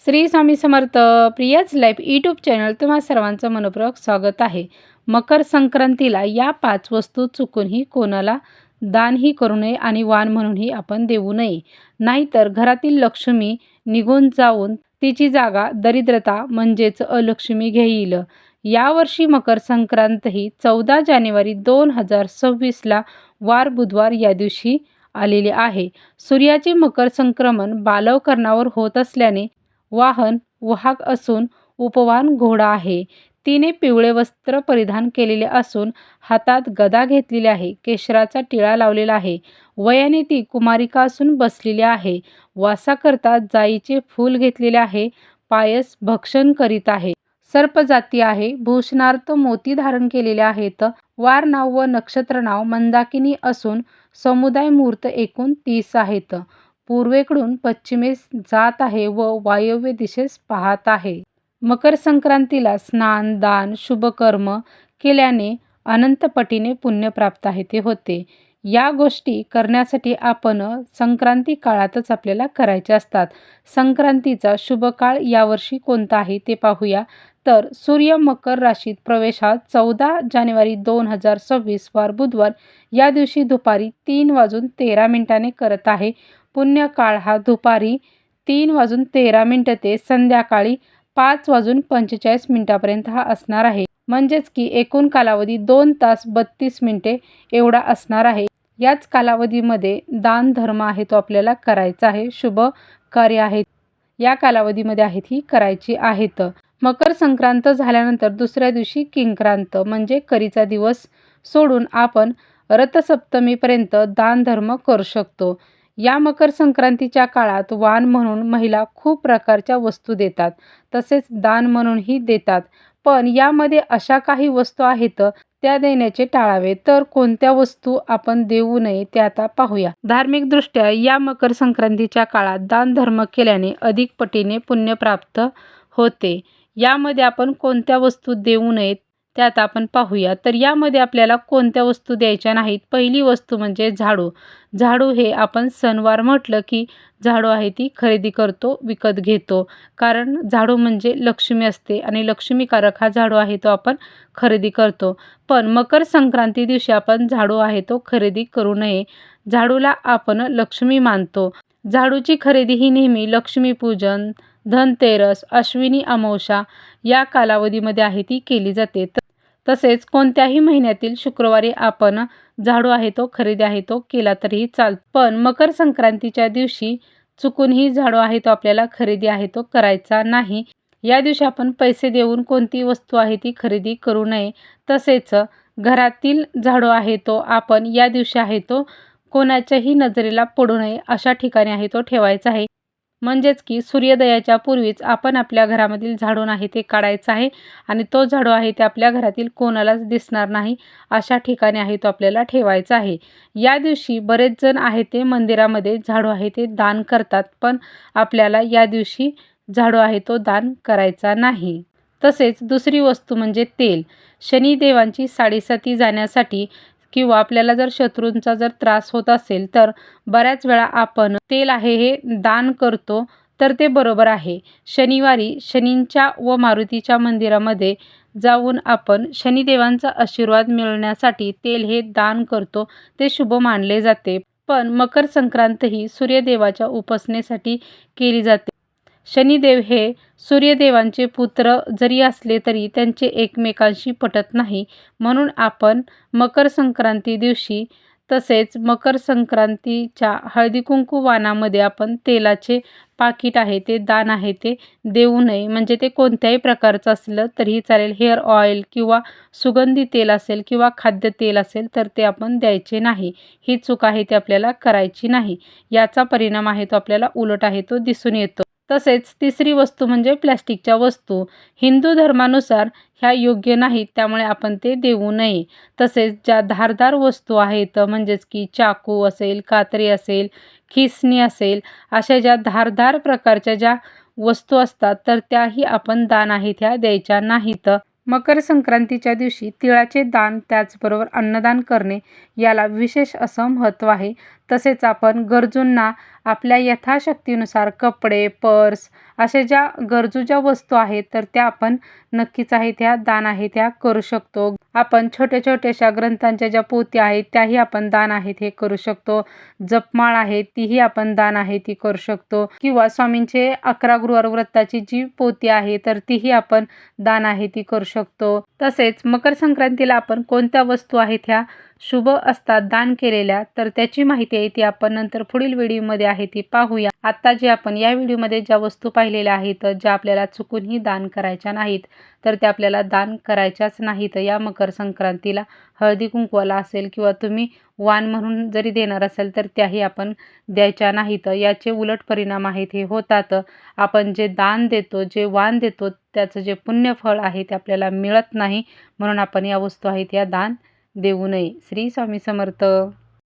Shri Swami Samarth. प्रियाच life YouTube channel तुम्हा सर्वांचं मनपूर्वक स्वागत आहे. मकर संक्रांतीला या 5 वस्तू चुकूनही कोणाला दानही करू नये आणि वाण म्हणूनही आपण देऊ नये. नाहीतर घरातील लक्ष्मी निघून जाऊन तिची जागा दरिद्रता म्हणजेच अलक्ष्मी घेईल. यावर्षी मकर संक्रांत ही 14 जानेवारी 2026ला वार बुधवार या दिवशी आलेली आहे. सूर्याचे मकर संक्रमण बालवकरणावर होत असल्याने वाहन वाहक असून उपवान घोडा आहे. तिने पिवळे वस्त्र परिधान केलेले असून हातात गदा घेतलेली आहे. केशराचा टिळा लावलेला आहे. वयाने ती कुमारिका असून बसलेली आहे. वासाकरता जाईचे फूल घेतलेले आहे. पायस भक्षण करीत आहे. सर्पजाती आहे. भूषणार्थ मोती धारण केलेले आहेत. वार नाव व नक्षत्र नाव मंदाकिनी असून समुदाय मुहूर्त एकूण 30 आहेत. पूर्वेकडून पश्चिमेस जात आहे व वायव्य दिशेस पाहत आहे. मकर संक्रांतीला स्नान दान शुभकर्म केल्याने अनंत पटीने पुण्य प्राप्त आहे ते होते. या गोष्टी करण्यासाठी आपण संक्रांती काळातच आपल्याला करायच्या असतात. संक्रांतीचा शुभ काळ यावर्षी कोणता आहे ते पाहूया. तर सूर्य मकर राशीत प्रवेशात 14 जानेवारी 2026 वार बुधवार या दिवशी दुपारी 3:13 करत आहे. पुण्यकाळ हा दुपारी 3:13 ते संध्याकाळी 5:45 हा असणार आहे. म्हणजेच की एकूण कालावधी 2 तास 32 मिनिटे एवढा असणार आहे. याच कालावधीमध्ये दान धर्म आहे तो आपल्याला करायचा आहे. शुभ कार्य आहेत या कालावधीमध्ये आहेत ही करायची आहेत. मकर संक्रांत झाल्यानंतर दुसऱ्या दिवशी किंक्रांत म्हणजे करीचा दिवस सोडून आपण रथसप्तमीपर्यंत दान धर्म करू शकतो. या मकर संक्रांतीच्या काळात वाण म्हणून महिला खूप प्रकारच्या वस्तू देतात, तसेच दान म्हणूनही देतात. पण यामध्ये अशा काही वस्तू आहेत त्या देण्याचे टाळावे. तर कोणत्या वस्तू आपण देऊ नये ते आता पाहूया. धार्मिकदृष्ट्या या मकर संक्रांतीच्या काळात दान धर्म केल्याने अधिक पटीने पुण्य प्राप्त होते. यामध्ये आपण कोणत्या वस्तू देऊ नयेत ते आता आपण पाहूया. तर यामध्ये आपल्याला कोणत्या वस्तू द्यायच्या नाहीत. पहिली वस्तू म्हणजे झाडू. झाडू हे आपण सणवार म्हटलं की झाडू आहे ती खरेदी करतो, विकत घेतो. कारण झाडू म्हणजे लक्ष्मी असते आणि लक्ष्मीकारक हा झाडू आहे तो आपण खरेदी करतो. पण मकर संक्रांती दिवशी आपण झाडू आहे तो खरेदी करू नये. झाडूला आपण लक्ष्मी मानतो. झाडूची खरेदी ही नेहमी लक्ष्मीपूजन, धनतेरस, अश्विनी अमावस्या या कालावधीमध्ये आहे ती केली जाते. तसेच कोणत्याही महिन्यातील शुक्रवारी आपण झाडू आहे तो खरेदी आहे तो केला तरीही चालतो. पण मकर संक्रांतीच्या दिवशी चुकूनही झाडू आहे तो आपल्याला खरेदी आहे तो करायचा नाही. या दिवशी आपण पैसे देऊन कोणती वस्तू आहे ती खरेदी करू नये. तसेच घरातील झाडू आहे तो आपण या दिवशी आहे तो कोणाच्याही नजरेला पडू नये अशा ठिकाणी आहे तो ठेवायचा आहे. म्हणजेच की सूर्योदयाच्या पूर्वीच आपण आपल्या घरामधील झाडून आहे ते काढायचं आहे आणि तो झाडू आहे ते आपल्या घरातील कोणालाच दिसणार नाही अशा ठिकाणी आहे तो आपल्याला ठेवायचा आहे. या दिवशी बरेच जण आहे ते मंदिरामध्ये झाडू आहे ते दान करतात, पण आपल्याला या दिवशी झाडू आहे तो दान करायचा नाही. तसेच दुसरी वस्तू म्हणजे तेल. शनिदेवांची साडेसाती जाण्यासाठी किंवा आपल्याला जर शत्रूंचा जर त्रास होत असेल तर बऱ्याच वेळा आपण तेल आहे हे दान करतो, तर ते बरोबर आहे. शनिवारी शनींच्या व मारुतीच्या मंदिरामध्ये जाऊन आपण शनिदेवांचा आशीर्वाद मिळवण्यासाठी तेल हे दान करतो, ते शुभ मानले जाते. पण मकर संक्रांत ही सूर्यदेवाच्या उपासनेसाठी केली जाते. शनिदेव हे सूर्यदेवांचे पुत्र जरी असले तरी त्यांचे एकमेकांशी पटत नाही. म्हणून आपण मकर संक्रांती दिवशी तसेच मकर संक्रांतीच्या हळदी कुंकू वाणामध्ये आपण तेलाचे पाकिट आहे ते दान आहे ते देऊ नये. म्हणजे ते कोणत्याही प्रकारचं असलं तरीही चालेल. हेअर ऑइल किंवा सुगंधी तेल असेल किंवा खाद्यतेल असेल तर ते आपण द्यायचे नाही. ही चूक आहे ती आपल्याला करायची नाही. याचा परिणाम आहे तो आपल्याला उलट आहे तो दिसून येतो. तसेच तिसरी वस्तू म्हणजे प्लॅस्टिकच्या वस्तू. हिंदू धर्मानुसार ह्या योग्य नाहीत, त्यामुळे आपण ते देऊ नये. तसेच ज्या धारदार वस्तू आहेत म्हणजेच की चाकू असेल, कात्री असेल, खिसणी असेल, अशा ज्या धारदार प्रकारच्या ज्या वस्तू असतात तर त्याही आपण दान आहे त्या द्यायच्या नाहीत. मकर संक्रांतीच्या दिवशी तिळाचे दान त्याचबरोबर अन्नदान करणे याला विशेष असं महत्त्व आहे. तसेच आपण गरजूंना आपल्या यथाशक्तीनुसार कपडे, पर्स अशा ज्या गरजू ज्या वस्तू आहेत तर त्या आपण नक्कीच आहे त्या दान आहे त्या करू शकतो. आपण छोट्या छोट्याशा ग्रंथांच्या ज्या पोथी आहेत त्याही आपण दान आहेत हे करू शकतो. जपमाळ आहे तीही आपण दान आहे ती करू शकतो, किंवा स्वामींचे 11 गुरुवार व्रताची जी पोथी आहे तर तीही आपण दान आहे ती करू शकतो. तसेच मकर संक्रांतीला आपण कोणत्या वस्तू आहेत ह्या शुभ असतात दान केलेल्या, तर त्याची माहिती आहे ती आपण नंतर पुढील व्हिडिओमध्ये आहे ती पाहूया. आता जे आपण या व्हिडिओमध्ये ज्या वस्तू पाहिलेल्या आहेत ज्या आपल्याला चुकूनही दान करायच्या नाहीत तर त्या आपल्याला दान करायच्याच नाहीत या मकर संक्रांतीला. हळदी कुंकवाला असेल किंवा तुम्ही वाण म्हणून जरी देणार असेल तर त्याही आपण द्यायच्या नाहीत. याचे उलट परिणाम आहेत हे होतात. आपण जे दान देतो, जे वाण देतो त्याचं जे पुण्यफळ आहे ते आपल्याला मिळत नाही, म्हणून आपण या वस्तू आहेत या दान देऊ नये. श्री स्वामी समर्थ.